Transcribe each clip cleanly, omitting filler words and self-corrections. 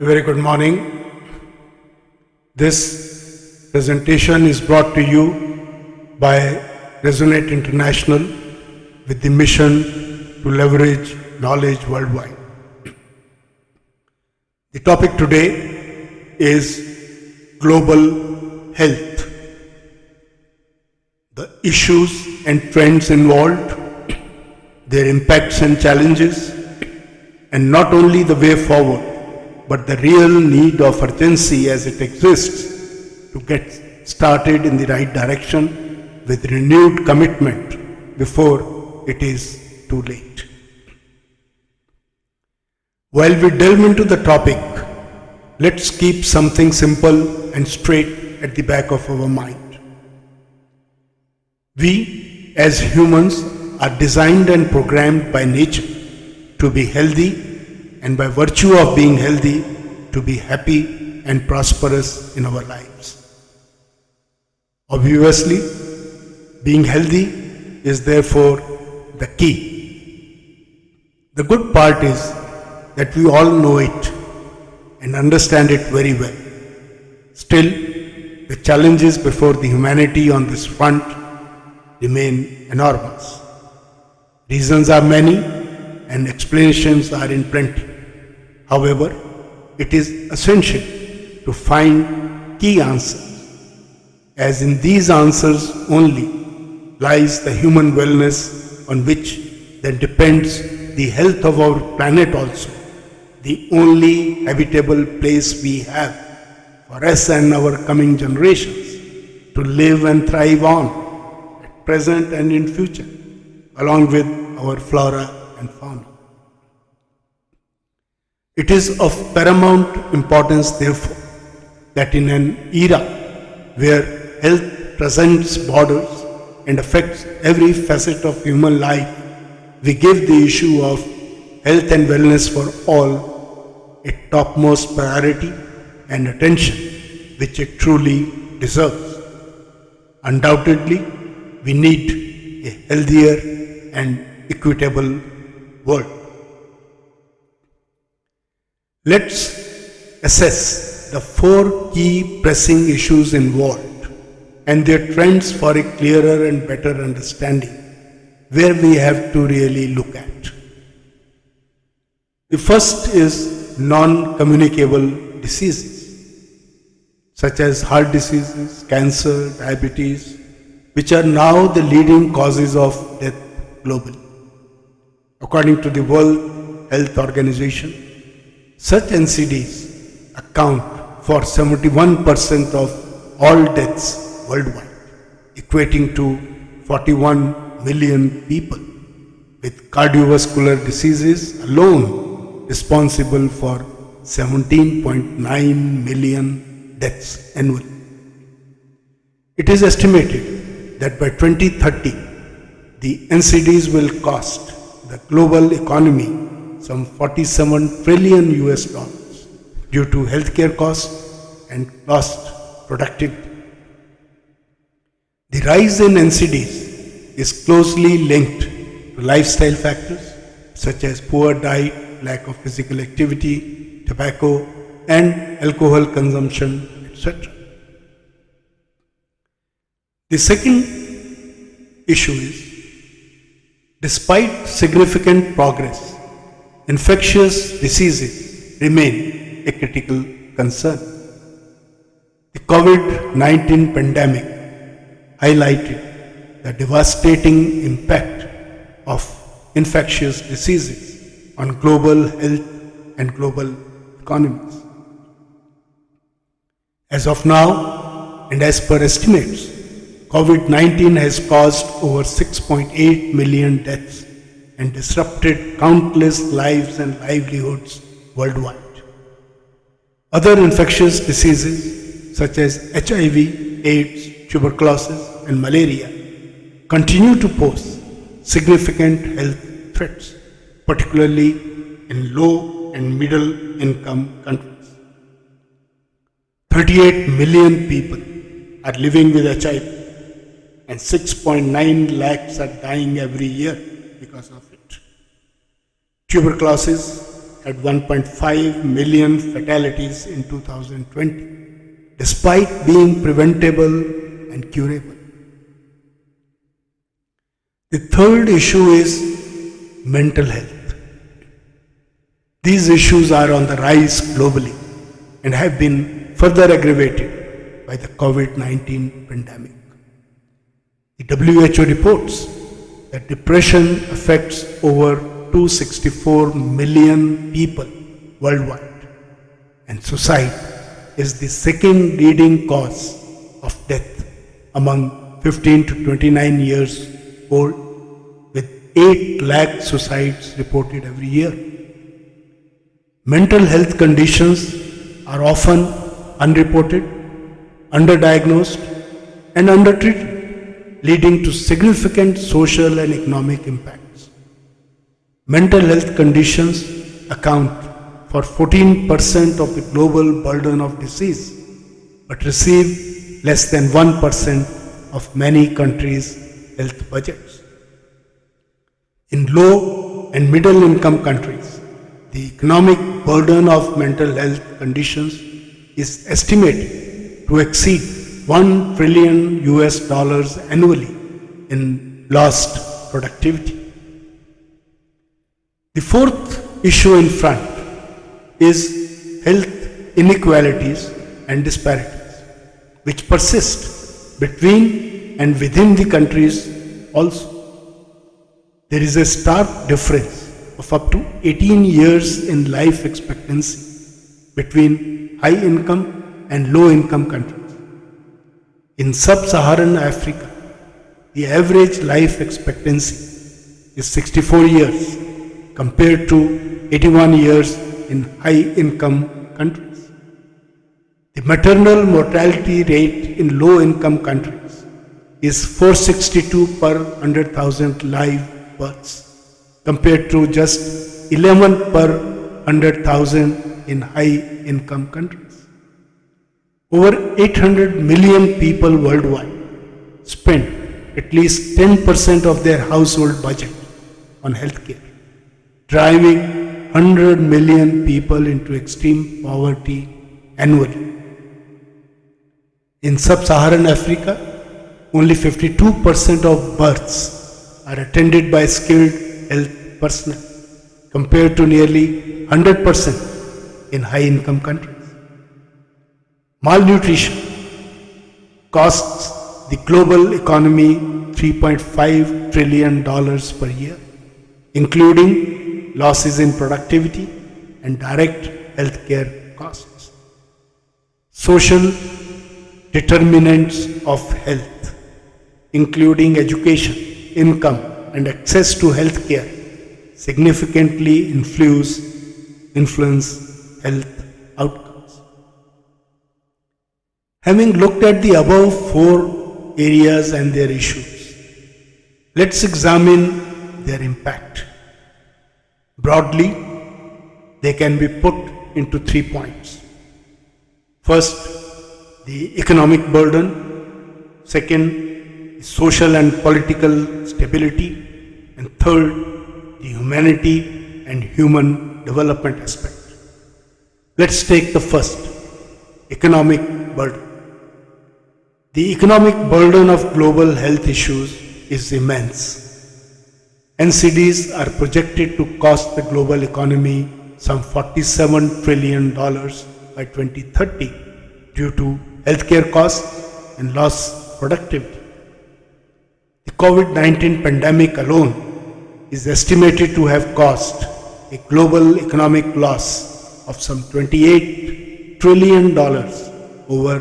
A very good morning. This presentation is brought to you by Resonate International with the mission to leverage knowledge worldwide. The topic today is global health. The issues and trends involved, their impacts and challenges, and not only the way forward, but the real need of urgency as it exists to get started in the right direction with renewed commitment before it is too late. While we delve into the topic, let's keep something simple and straight at the back of our mind. We, as humans, are designed and programmed by nature to be healthy, and by virtue of being healthy, to be happy and prosperous in our lives. Obviously, being healthy is therefore the key. The good part is that we all know it and understand it very well. Still, the challenges before the humanity on this front remain enormous. Reasons are many and explanations are in plenty. However, it is essential to find key answers, as in these answers only lies the human wellness on which then depends the health of our planet also, the only habitable place we have for us and our coming generations to live and thrive on at present and in future, along with our flora and fauna. It is of paramount importance, therefore, that in an era where health transcends borders and affects every facet of human life, we give the issue of health and wellness for all a topmost priority and attention which it truly deserves. Undoubtedly, we need a healthier and equitable world. Let's assess the 4 key pressing issues involved and their trends for a clearer and better understanding where we have to really look at. The first is non-communicable diseases such as heart diseases, cancer, diabetes, which are now the leading causes of death globally. According to the World Health Organization, such NCDs account for 71% of all deaths worldwide, equating to 41 million people, with cardiovascular diseases alone responsible for 17.9 million deaths annually. It is estimated that by 2030, the NCDs will cost the global economy some 47 trillion US dollars due to healthcare costs and lost productivity. The rise in NCDs is closely linked to lifestyle factors such as poor diet, lack of physical activity, tobacco and alcohol consumption, etc. The second issue is, despite significant progress, infectious diseases remain a critical concern. The COVID-19 pandemic highlighted the devastating impact of infectious diseases on global health and global economies. As of now, and as per estimates, COVID-19 has caused over 6.8 million deaths and disrupted countless lives and livelihoods worldwide. Other infectious diseases such as HIV, AIDS, tuberculosis, and malaria continue to pose significant health threats, particularly in low and middle income countries. 38 million people are living with HIV and 6.9 lakhs are dying every year because of it. Tuberculosis had 1.5 million fatalities in 2020, despite being preventable and curable. The third issue is mental health. These issues are on the rise globally and have been further aggravated by the COVID-19 pandemic. The WHO reports that depression affects over 264 million people worldwide, and suicide is the second leading cause of death among 15 to 29 years old, with 8 lakh suicides reported every year. Mental health conditions are often unreported, underdiagnosed, and undertreated, leading to significant social and economic impacts. Mental health conditions account for 14% of the global burden of disease, but receive less than 1% of many countries' health budgets. In low and middle income countries, the economic burden of mental health conditions is estimated to exceed $1 trillion annually in lost productivity. The fourth issue in front is health inequalities and disparities, which persist between and within the countries also. There is a stark difference of up to 18 years in life expectancy between high income and low income countries. In sub-Saharan Africa, the average life expectancy is 64 years compared to 81 years in high income countries. The maternal mortality rate in low income countries is 462 per 100,000 live births compared to just 11 per 100,000 in high income countries. Over 800 million people worldwide spend at least 10% of their household budget on healthcare, driving 100 million people into extreme poverty annually. In sub-Saharan Africa, only 52% of births are attended by skilled health personnel, compared to nearly 100% in high-income countries. Malnutrition costs the global economy $3.5 trillion per year, including losses in productivity and direct healthcare costs. Social determinants of health, including education, income, and access to healthcare, significantly influence health outcomes. Having looked at the above 4 areas and their issues, let's examine their impact. Broadly, they can be put into 3 points. First, the economic burden. Second, social and political stability. And third, the humanity and human development aspect. Let's take the first, economic burden. The economic burden of global health issues is immense. NCDs are projected to cost the global economy some $47 trillion by 2030 due to healthcare costs and lost productivity. The COVID-19 pandemic alone is estimated to have caused a global economic loss of some $28 trillion over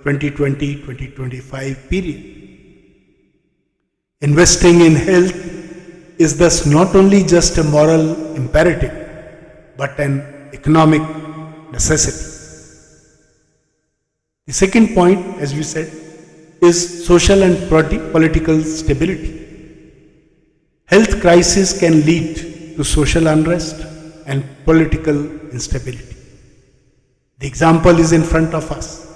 2020-2025 period. Investing in health is thus not only just a moral imperative, but an economic necessity. The second point, as we said, is social and political stability. Health crisis can lead to social unrest and political instability. The example is in front of us.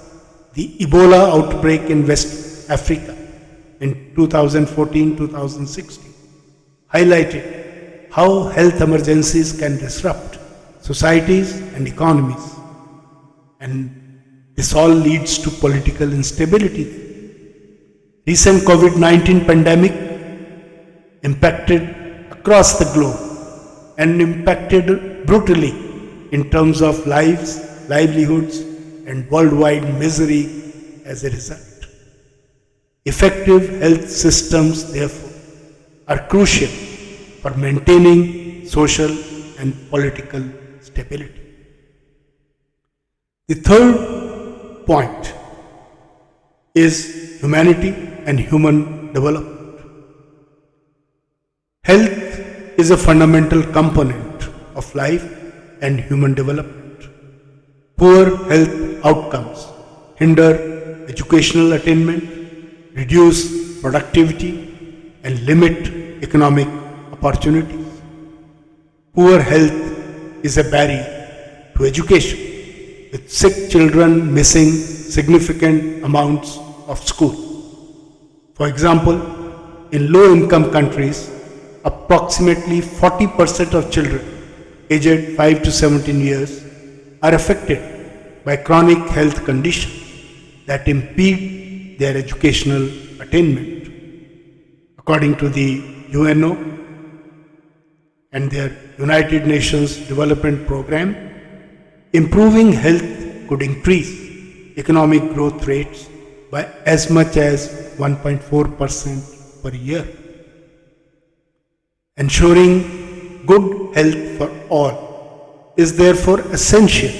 The Ebola outbreak in West Africa in 2014-2016 highlighted how health emergencies can disrupt societies, and economies. And this all leads to political instability. Recent COVID-19 pandemic impacted across the globe and impacted brutally in terms of lives, livelihoods, and worldwide misery as a result. Effective health systems, therefore, are crucial for maintaining social and political stability. The third point is humanity and human development. Health is a fundamental component of life and human development. Poor health outcomes hinder educational attainment, reduce productivity, and limit economic opportunities. Poor health is a barrier to education, with sick children missing significant amounts of school. For example, in low-income countries, approximately 40% of children aged 5 to 17 years are affected by chronic health conditions that impede their educational attainment. According to the UNO and their United Nations Development Program, improving health could increase economic growth rates by as much as 1.4% per year. Ensuring good health for all is therefore essential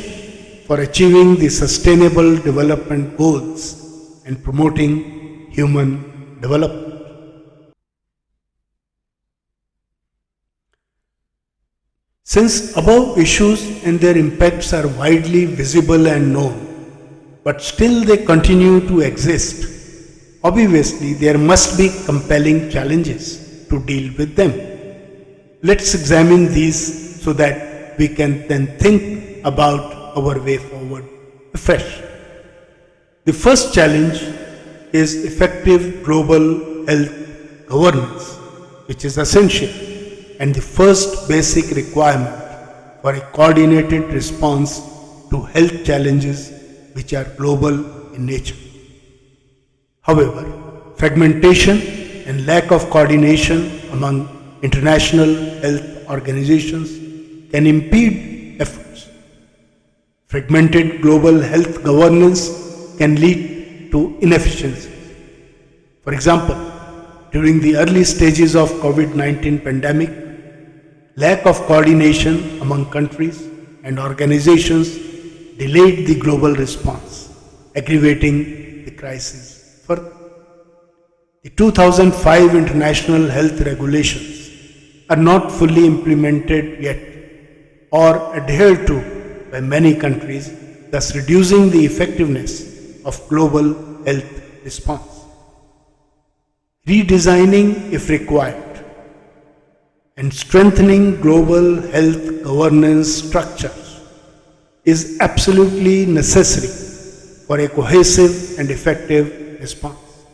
for achieving the Sustainable Development Goals and promoting human development. Since above issues and their impacts are widely visible and known, but still they continue to exist, obviously there must be compelling challenges to deal with them. Let's examine these so that we can then think about our way forward afresh. The first challenge is effective global health governance, which is essential and the first basic requirement for a coordinated response to health challenges which are global in nature. However, fragmentation and lack of coordination among international health organizations can impede efforts. Fragmented global health governance can lead to inefficiencies. For example, during the early stages of COVID-19 pandemic, lack of coordination among countries and organizations delayed the global response, aggravating the crisis further. The 2005 International Health Regulations are not fully implemented yet or adhered to by many countries, thus reducing the effectiveness of global health response. Redesigning, if required, and strengthening global health governance structures is absolutely necessary for a cohesive and effective response.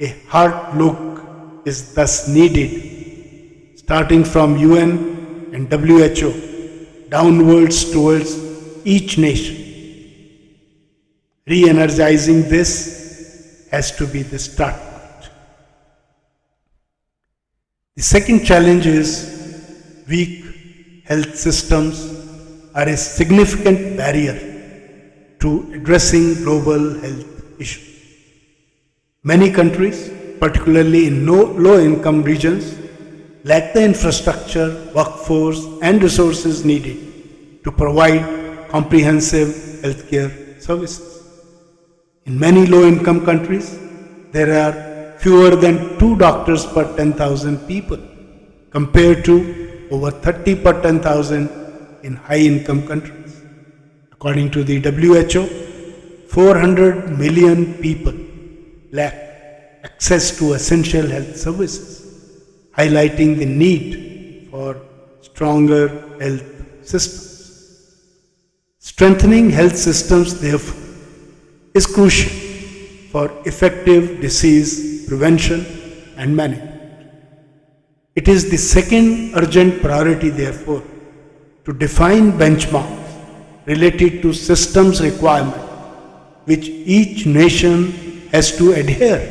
A hard look is thus needed, starting from UN and WHO downwards towards each nation. Re-energizing this has to be the start point. The second challenge is weak health systems are a significant barrier to addressing global health issues. Many countries, particularly in low-income regions, lack the infrastructure, workforce, and resources needed to provide comprehensive healthcare services. In many low-income countries, there are fewer than 2 doctors per 10,000 people, compared to over 30 per 10,000 in high-income countries. According to the WHO, 400 million people lack access to essential health services, highlighting the need for stronger health systems. Strengthening health systems, therefore, is crucial for effective disease prevention and management. It is the second urgent priority, therefore, to define benchmarks related to systems requirement which each nation has to adhere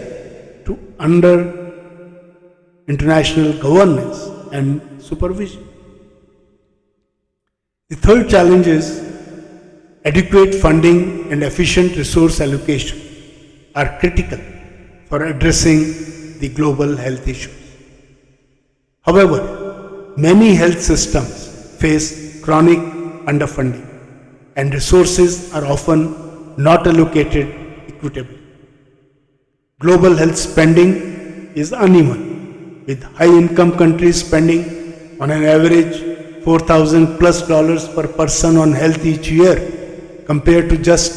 to under international governance and supervision. The third challenge is adequate funding and efficient resource allocation are critical for addressing the global health issues. However, many health systems face chronic underfunding and resources are often not allocated equitably. Global health spending is uneven, with high-income countries spending on an average $4,000 plus per person on health each year, compared to just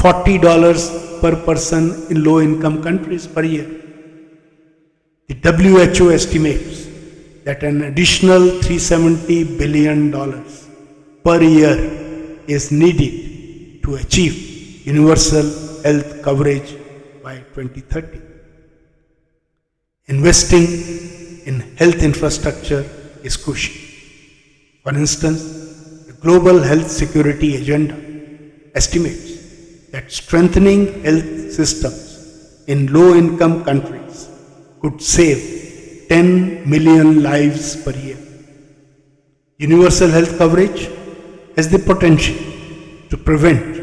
$40 per person in low-income countries per year. The WHO estimates that an additional $370 billion per year is needed to achieve universal health coverage by 2030. Investing in health infrastructure is crucial. For instance, the Global Health Security Agenda estimates that strengthening health systems in low-income countries could save 10 million lives per year. Universal health coverage has the potential to prevent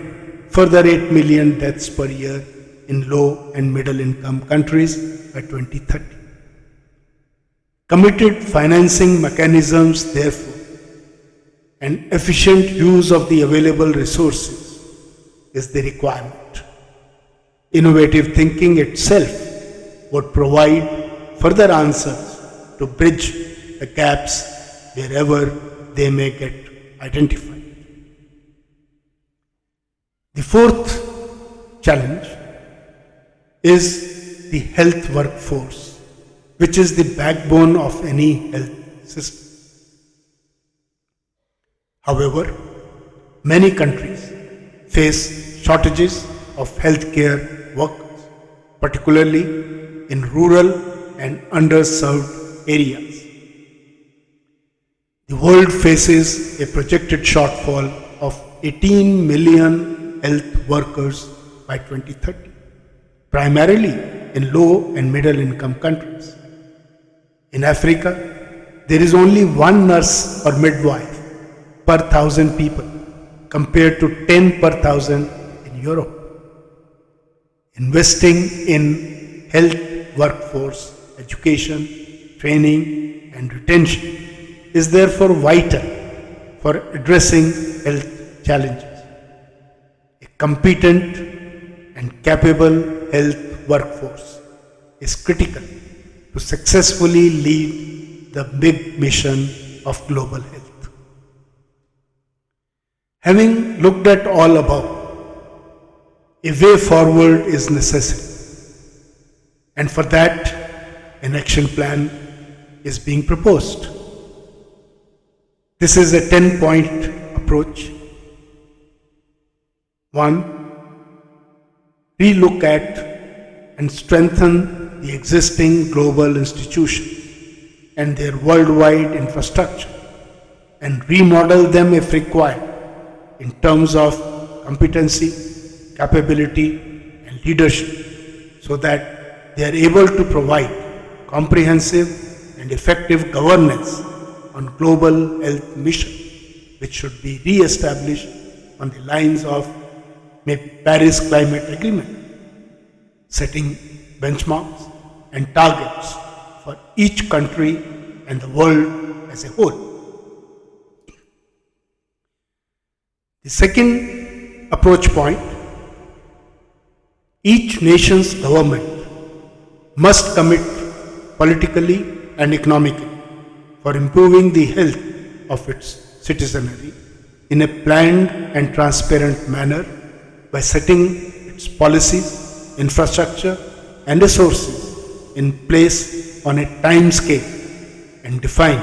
further 8 million deaths per year in low and middle income countries by 2030. Committed financing mechanisms, therefore, and efficient use of the available resources is the requirement. Innovative thinking itself would provide further answers to bridge the gaps wherever they may get identified. The fourth challenge is the health workforce, which is the backbone of any health system. However, many countries face shortages of healthcare workers, particularly in rural and underserved areas. The world faces a projected shortfall of 18 million health workers by 2030, primarily in low and middle income countries. In Africa, there is only one nurse or midwife per 1,000 people, compared to 10 per 1,000 in Europe. Investing in health workforce, education, training, and retention is therefore vital for addressing health challenges. A competent and capable health workforce is critical to successfully lead the big mission of global health. Having looked at all above, a way forward is necessary, and for that, an action plan is being proposed. This is a 10-point approach. 1. Relook at and strengthen the existing global institutions and their worldwide infrastructure, and remodel them if required in terms of competency, capability, and leadership, so that they are able to provide comprehensive and effective governance on global health mission, which should be re-established on the lines of maybe Paris Climate Agreement, setting benchmarks and targets for each country and the world as a whole. The second approach point: each nation's government must commit politically and economically for improving the health of its citizenry in a planned and transparent manner by setting its policies, infrastructure, and resources in place on a time scale, and define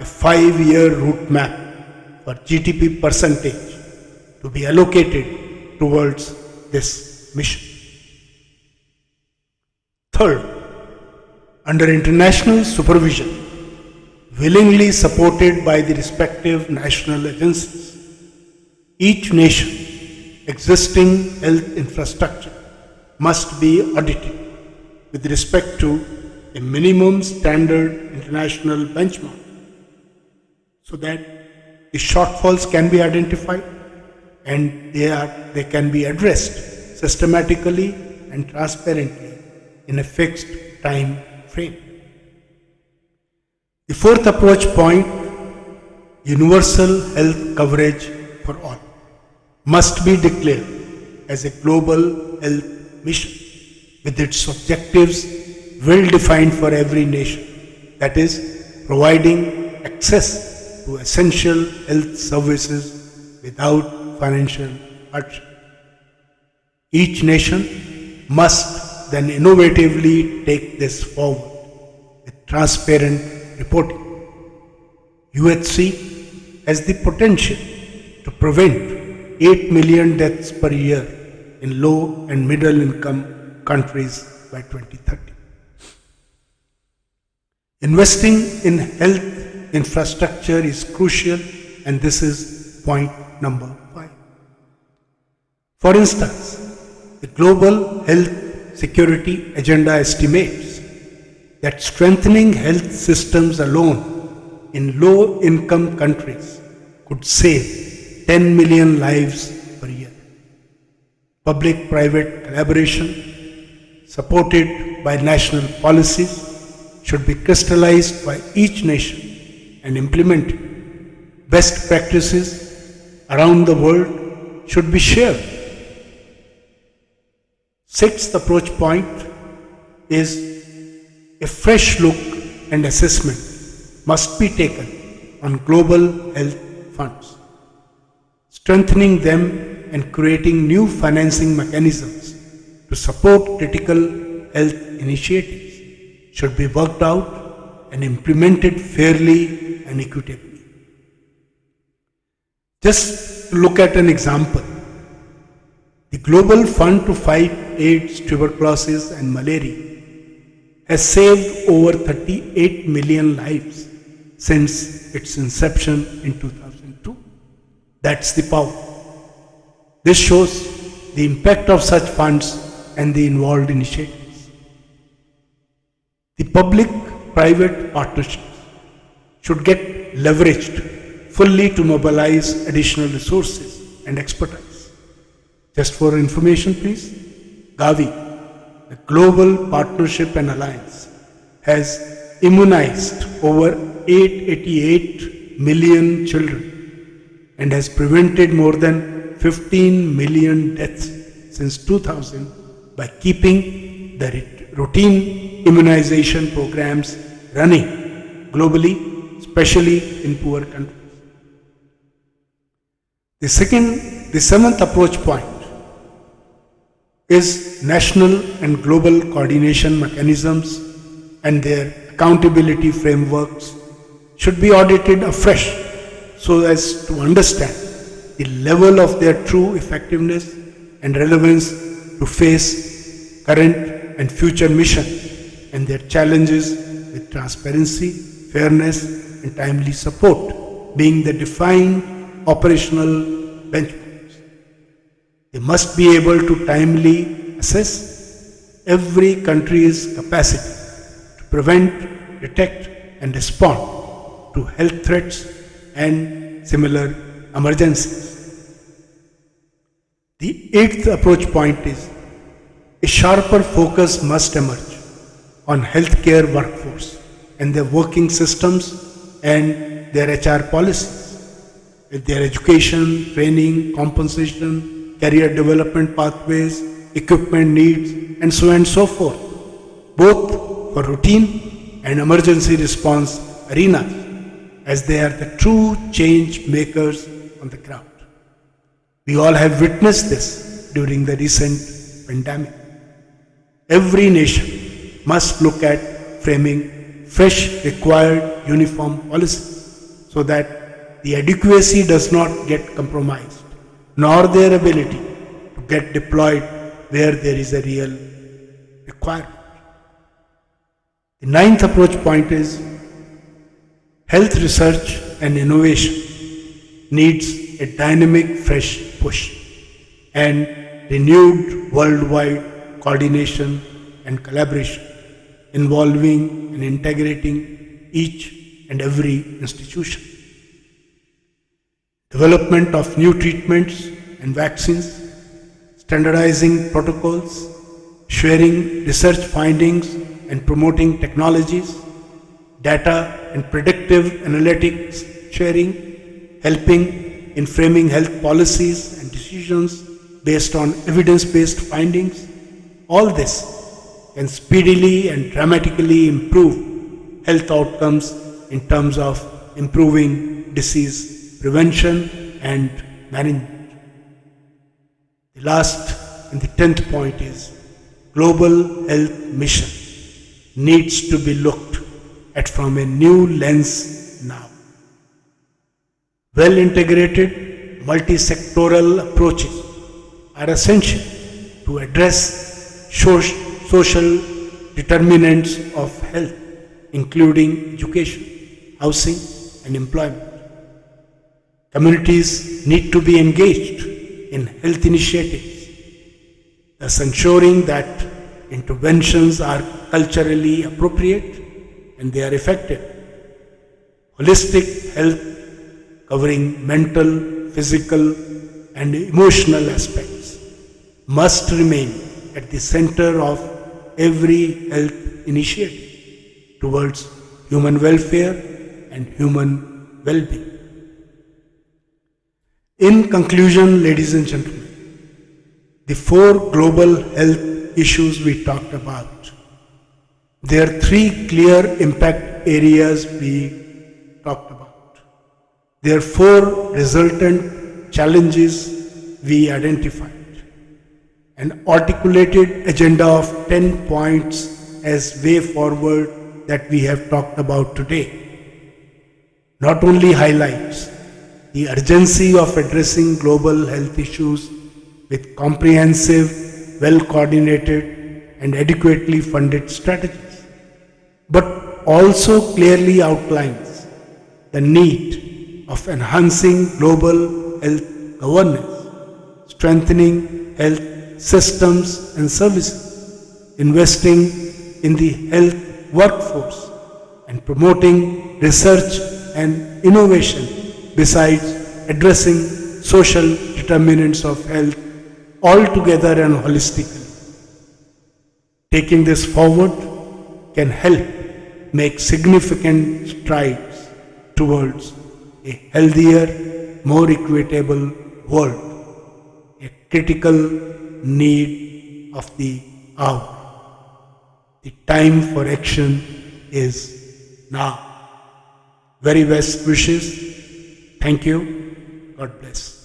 a 5-year route map for GDP percentage to be allocated towards this mission. Third, under international supervision, willingly supported by the respective national agencies. Each nation existing health infrastructure must be audited with respect to a minimum standard international benchmark so that the shortfalls can be identified and they can be addressed systematically and transparently in a fixed time frame. The fourth approach point, universal health coverage for all, must be declared as a global health mission with its objectives well defined for every nation, that is, providing access to essential health services without financial hardship. Each nation must then innovatively take this forward with transparent reporting. UHC has the potential to prevent 8 million deaths per year in low and middle income countries by 2030. Investing in health infrastructure is crucial, and this is point number 5. For instance, the Global Health Security Agenda estimates that strengthening health systems alone in low-income countries could save 10 million lives per year. Public-private collaboration, supported by national policies, should be crystallized by each nation and implemented. Best practices around the world should be shared. Sixth approach point is a fresh look and assessment must be taken on global health funds. Strengthening them and creating new financing mechanisms to support critical health initiatives should be worked out and implemented fairly and equitably. Just to look at an example, the Global Fund to Fight AIDS, Tuberculosis and Malaria has saved over 38 million lives since its inception in 2002. That's the power. This shows the impact of such funds and the involved initiatives. The public-private partnerships should get leveraged fully to mobilize additional resources and expertise. Just for information, please, Gavi, the Global Partnership and Alliance, has immunized over 888 million children and has prevented more than 15 million deaths since 2000 by keeping the routine immunization programs running globally, especially in poor countries. The seventh approach point is national and global coordination mechanisms and their accountability frameworks should be audited afresh so as to understand the level of their true effectiveness and relevance to face current and future missions and their challenges with transparency, fairness and timely support being the defined operational benchmarks. They must be able to timely assess every country's capacity to prevent, detect and respond to health threats and similar emergencies. The eighth approach point is a sharper focus must emerge on healthcare workforce and their working systems and their HR policies, with their education, training, compensation, career development pathways, equipment needs, and so on and so forth, both for routine and emergency response arenas, as they are the true change makers on the ground. We all have witnessed this during the recent pandemic. Every nation must look at framing fresh required uniform policies so that the adequacy does not get compromised, nor their ability to get deployed where there is a real requirement. The ninth approach point is Health research and innovation needs a dynamic, fresh push and renewed worldwide coordination and collaboration involving and integrating each and every institution. Development of new treatments and vaccines, standardizing protocols, sharing research findings and promoting technologies, data and predictive analytics sharing, helping in framing health policies and decisions based on evidence-based findings. All this can speedily and dramatically improve health outcomes in terms of improving disease prevention and management. The last and the 10th point is global health mission needs to be looked at from a new lens now. Well-integrated multi-sectoral approaches are essential to address social determinants of health, including education, housing, and employment. Communities need to be engaged in health initiatives, thus ensuring that interventions are culturally appropriate and they are effective. Holistic health covering mental, physical, and emotional aspects must remain at the center of every health initiative towards human welfare and human well-being. In conclusion, ladies and gentlemen, the four global health issues we talked about, there are three clear impact areas we talked about. There are four resultant challenges we identified. An articulated agenda of 10 points as way forward that we have talked about today not only highlights the urgency of addressing global health issues with comprehensive, well-coordinated and adequately funded strategies, but also clearly outlines the need of enhancing global health governance, strengthening health systems and services, investing in the health workforce, and promoting research and innovation besides addressing social determinants of health altogether and holistically. Taking this forward can help make significant strides towards a healthier, more equitable world, a critical need of the hour. The time for action is now. Very best wishes. Thank you. God bless.